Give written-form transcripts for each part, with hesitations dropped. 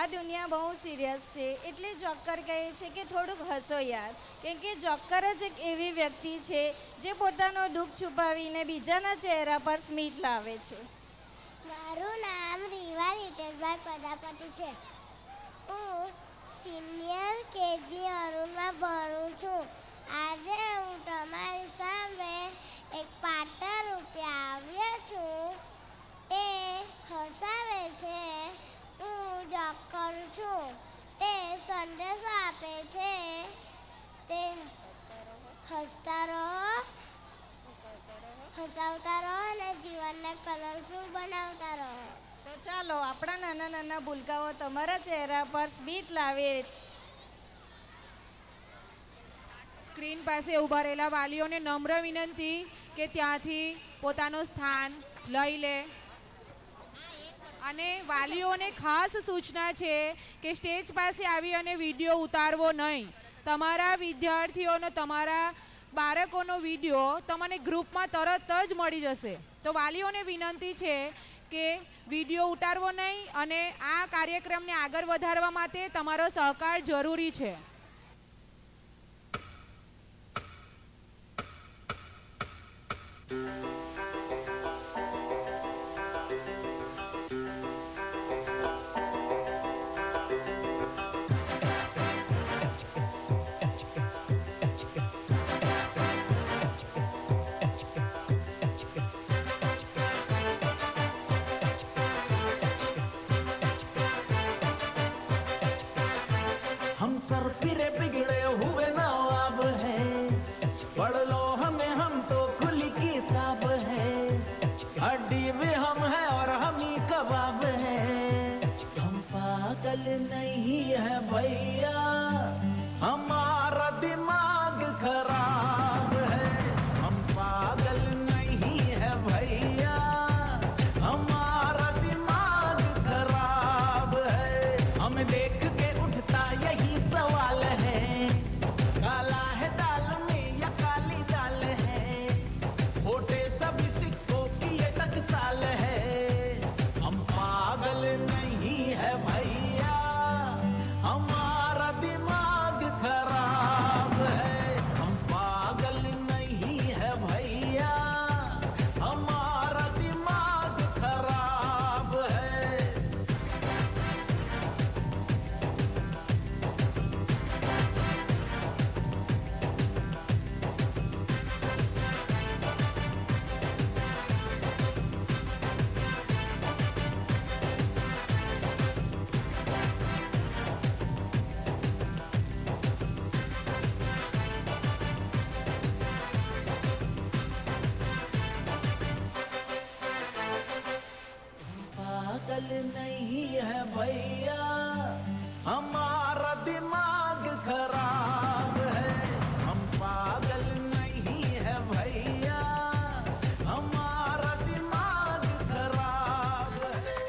આ દુનિયા બહુ સિરિયસ છે એટલે જોકર કહે છે કે થોડુંક હસો યાર, કેમ કે જોકર જ એક એવી વ્યક્તિ છે જે પોતાનો દુઃખ છુપાવીને બીજાના ચહેરા પર સ્મિત લાવે છે. મારું નામ રીવા રીતેશભાઈ પ્રજાપતિ છે. હું સિનિયર કેજી અરુણમાં ભણું છું. આજે હું તમારી સામે એક પાત્ર રૂપે આવ્યો છું. તે હસાવે છે. હું જોકર છું. તે સંદેશો આપે છે. તે હસતા રહો, હસાવતા રહો અને જીવનને કલરફુલ બનાવતા રહો. તો ચાલો આપણા નાના નાના ભૂલકાઓ તમારા ચહેરા પર સ્મિત લાવે છે. સ્ક્રીન પાસે ઊભા રહેલા વાલીઓને નમ્ર વિનંતી કે ત્યાંથી પોતાનું સ્થાન લઈ લે. અને વાલીઓને ખાસ સૂચના છે કે સ્ટેજ પાસે આવી અને વિડીયો ઉતારવો નહીં. તમારા વિદ્યાર્થીઓનો, તમારા બાળકોનો વિડીયો તમને ગ્રુપમાં તરત જ મળી જશે. તો વાલીઓને વિનંતી છે કે વિડીયો ઉતારવો નહીં અને આ કાર્યક્રમને આગળ વધારવા માટે તમારો સહકાર જરૂરી છે. हम सर फिरे बिगड़े हुए नवाब हैं, पढ़ लो हमें, हम तो खुली किताब है. हड्डी में हम हैं और हम ही कबाब हैं. हम पागल नहीं है भैया, हमारा दिमाग खराब है. हम पागल नहीं है भैया, हमारा दिमाग खराब है. हमें देख के उठता यही सवाल है, काला है दाल में या काली दाल है. खोटे सभी सिक्कों की ये टकसाल है. हम पागल नहीं है भैया, हमारा दिमाग खराब है. हम पागल नहीं है भैया, हमारा दिमाग खराब है. पागल नहीं है भैया, हमारा दिमाग खराब है. हम पागल नहीं है भैया, हमारा दिमाग खराब है.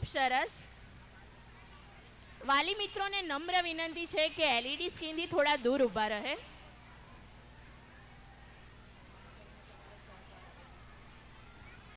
ખૂબ સરસ. વાલી મિત્રોને નમ્ર વિનંતી છે કે એલઈડી સ્ક્રીનથી થોડા દૂર ઊભા રહે.